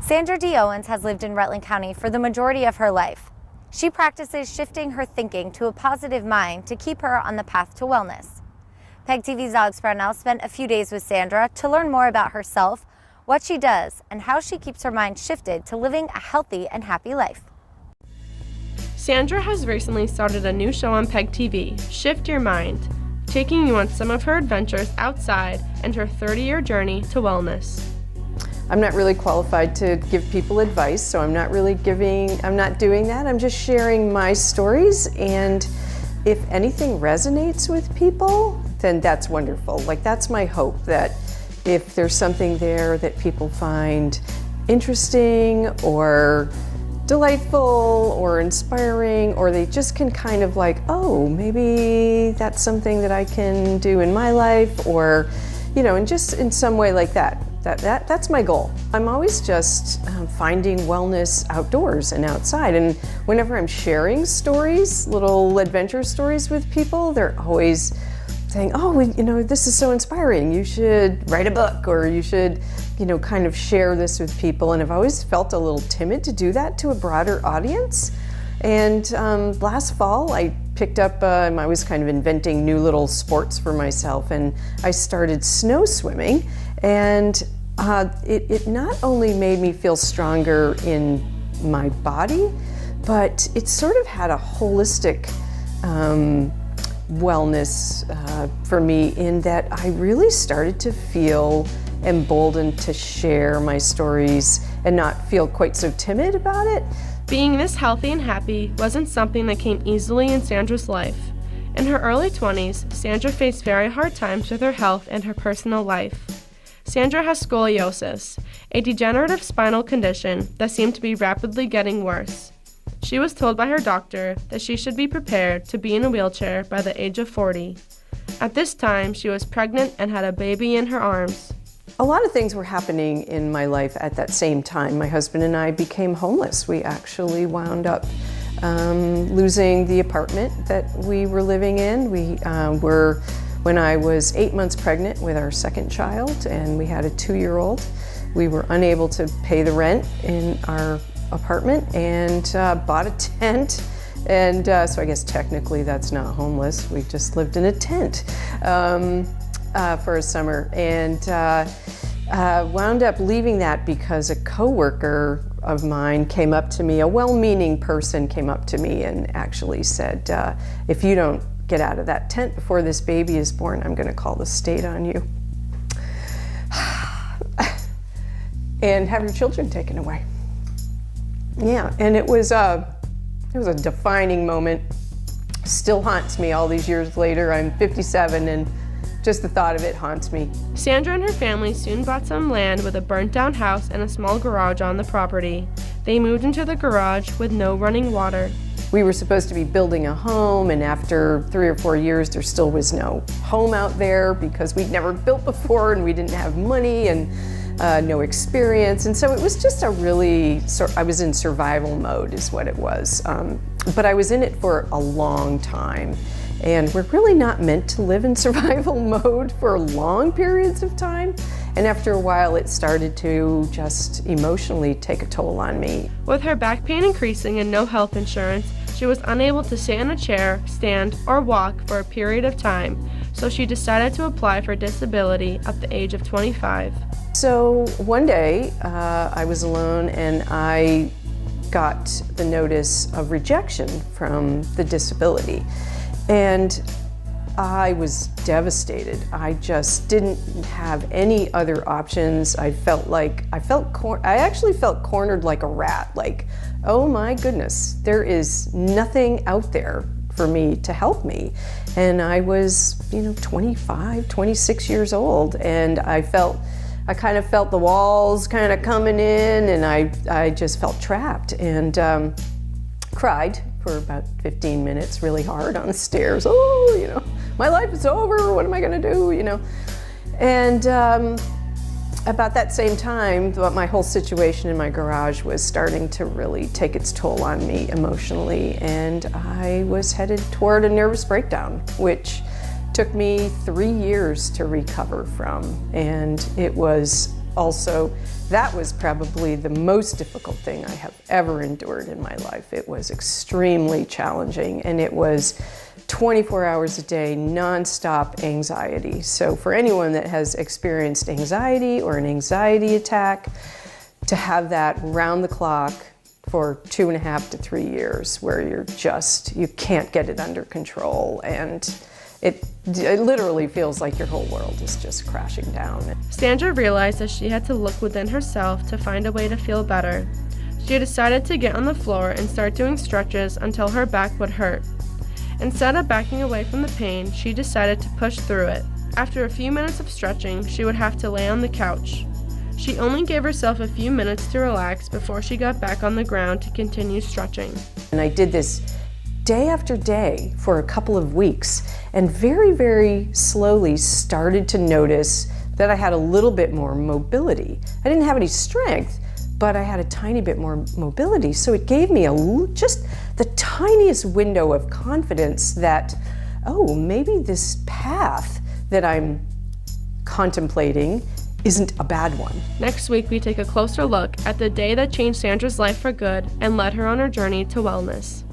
Sandra Dee Owens has lived in Rutland County for the majority of her life. She practices shifting her thinking to a positive mind to keep her on the path to wellness. PEG TV's Alex Brownell spent a few days with Sandra to learn more about herself, what she does, and how she keeps her mind shifted to living a healthy and happy life. Sandra has recently started a new show on PEG TV, Shift Your Mind, taking you on some of her adventures outside and her 30-year journey to wellness. I'm not really qualified to give people advice, so I'm not doing that. I'm just sharing my stories, and if anything resonates with people, then that's wonderful. Like, that's my hope, that if there's something there that people find interesting or delightful or inspiring, or they just can kind of like, oh, maybe that's something that I can do in my life, or, you know, and just in some way like that. That's my goal. I'm always just finding wellness outdoors and outside, and whenever I'm sharing stories, little adventure stories with people, they're always saying, oh, you know, this is so inspiring, you should write a book, or you should, you know, kind of share this with people. And I've always felt a little timid to do that to a broader audience. And last fall I picked up, I was kind of inventing new little sports for myself, and I started snow swimming, and it not only made me feel stronger in my body, but it sort of had a holistic wellness for me, in that I really started to feel emboldened to share my stories and not feel quite so timid about it. Being this healthy and happy wasn't something that came easily in Sandra's life. In her early 20s, Sandra faced very hard times with her health and her personal life. Sandra has scoliosis, a degenerative spinal condition that seemed to be rapidly getting worse. She was told by her doctor that she should be prepared to be in a wheelchair by the age of 40. At this time, she was pregnant and had a baby in her arms. A lot of things were happening in my life at that same time. My husband and I became homeless. We actually wound up losing the apartment that we were living in. When I was 8 months pregnant with our second child, and we had a 2-year-old, we were unable to pay the rent in our apartment, and bought a tent. And so I guess technically that's not homeless. We just lived in a tent for a summer, and wound up leaving that because a coworker of mine came up to me, a well-meaning person came up to me and actually said, if you don't get out of that tent before this baby is born, I'm going to call the state on you and have your children taken away. Yeah, and it was a defining moment. Still haunts me all these years later. I'm 57, and just the thought of it haunts me. Sandra and her family soon bought some land with a burnt-down house and a small garage on the property. They moved into the garage with no running water. We were supposed to be building a home, and after 3 or 4 years, there still was no home out there because we'd never built before, and we didn't have money and no experience. And so it was just I was in survival mode is what it was. But I was in it for a long time. And we're really not meant to live in survival mode for long periods of time. And after a while, it started to just emotionally take a toll on me. With her back pain increasing and no health insurance, she was unable to sit in a chair, stand, or walk for a period of time. So she decided to apply for disability at the age of 25. So one day, I was alone, and I got the notice of rejection from the disability. And I was devastated. I just didn't have any other options. I actually felt cornered like a rat. Like, oh my goodness, there is nothing out there for me to help me. And I was, 25, 26 years old, and I kind of felt the walls kind of coming in, and I just felt trapped, and cried for about 15 minutes really hard on the stairs. Oh, my life is over, what am I gonna do, And about that same time, my whole situation in my garage was starting to really take its toll on me emotionally, and I was headed toward a nervous breakdown, which took me 3 years to recover from. And it was also, that was probably the most difficult thing I have ever endured in my life. It was extremely challenging, and it was 24 hours a day, nonstop anxiety. So for anyone that has experienced anxiety or an anxiety attack, to have that round the clock for 2.5 to 3 years where you can't get it under control, and it literally feels like your whole world is just crashing down. Sandra realized that she had to look within herself to find a way to feel better. She decided to get on the floor and start doing stretches until her back would hurt. Instead of backing away from the pain, she decided to push through it. After a few minutes of stretching, she would have to lay on the couch. She only gave herself a few minutes to relax before she got back on the ground to continue stretching. And I did this day after day for a couple of weeks, and very, very slowly started to notice that I had a little bit more mobility. I didn't have any strength, but I had a tiny bit more mobility. So it gave me just the tiniest window of confidence that, oh, maybe this path that I'm contemplating isn't a bad one. Next week, we take a closer look at the day that changed Sandra's life for good and led her on her journey to wellness.